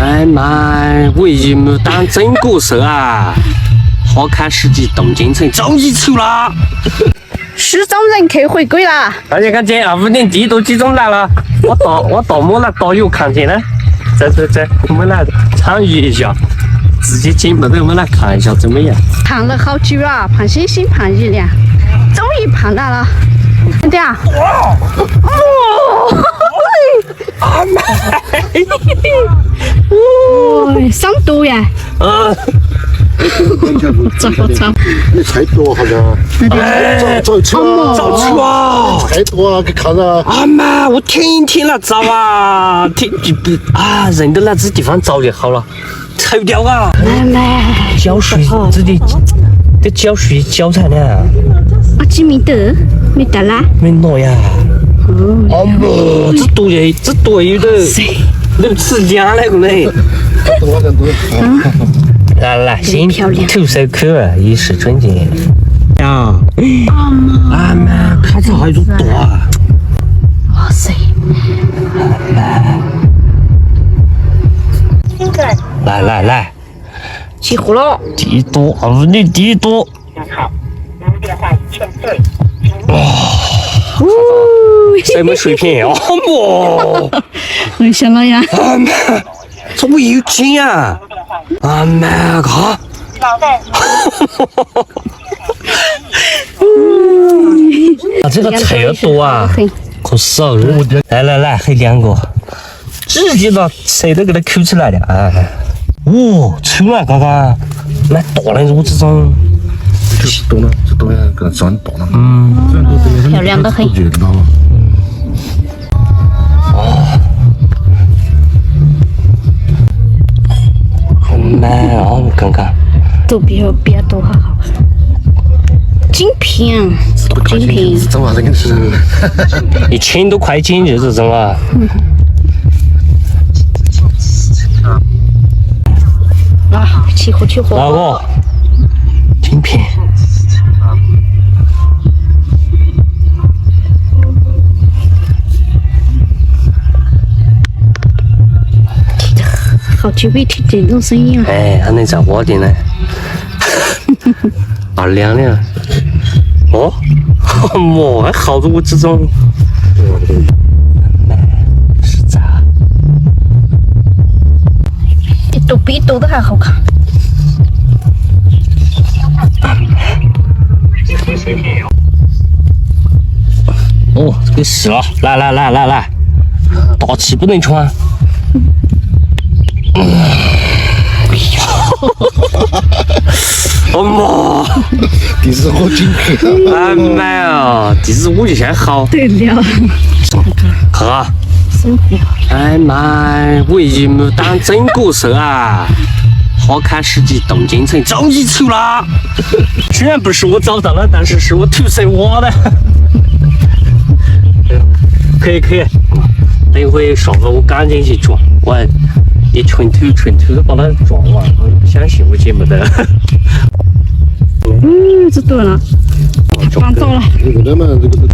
哎妈，我已没当真过手啊！好看世纪东京城终于出了，失踪人客回归啦！大家看见5点地都集中来了，我到没了导游看见了，走，我们来参与一下，直接进门的我们来看一下怎么样？盼了好久啊，盼星星盼月亮，终于盼到了。看点啊！啊妈！哇，上多呀！走，你太多好像，找车啊，太多啊，给看了。啊妈，我停了，找啊，认得哪只地方找就好了，臭掉啊！来，浇水，得浇水浇才呢。阿基没得，没得啦。没拿呀。哦莫，这多有的，那吃凉那个嘞。来，先徒手去，以示尊敬。呀，啊妈，看这还有多啊！哇塞！来，起火了！地多，5点地多。什么水平？哦莫！我想了呀。啊妈，这我有劲呀！啊妈，看！这个菜要多啊，可少了。来，还2个，直接把谁都给它抠出来了啊！哦，出来刚刚蛮大的，我这种。这多呀，给它装大了。漂亮的很。很满啊，你看看。都比较多哈好。精品。这玩意儿跟是1000多块钱就这种啊。啊，起火！哪个？精品。好久没听这种声音了。哎，还能在我的呢。啊，亮了。哦，莫还耗着我这种。是咋？比多的还好看。哦，这个是了，来，大气不能穿。哦妈！第四好精品。哎妈呀！第四我就先好。对了。喝。生活。哎妈！我已没当真过手啊！好看世纪东京城终于出了，虽然不是我找到了，但是是我徒手挖的。可以，等一会上个我赶紧去装，我一纯土的把它装完，我不相信我姐没得。这多了，搬走了。这个嘛，这个。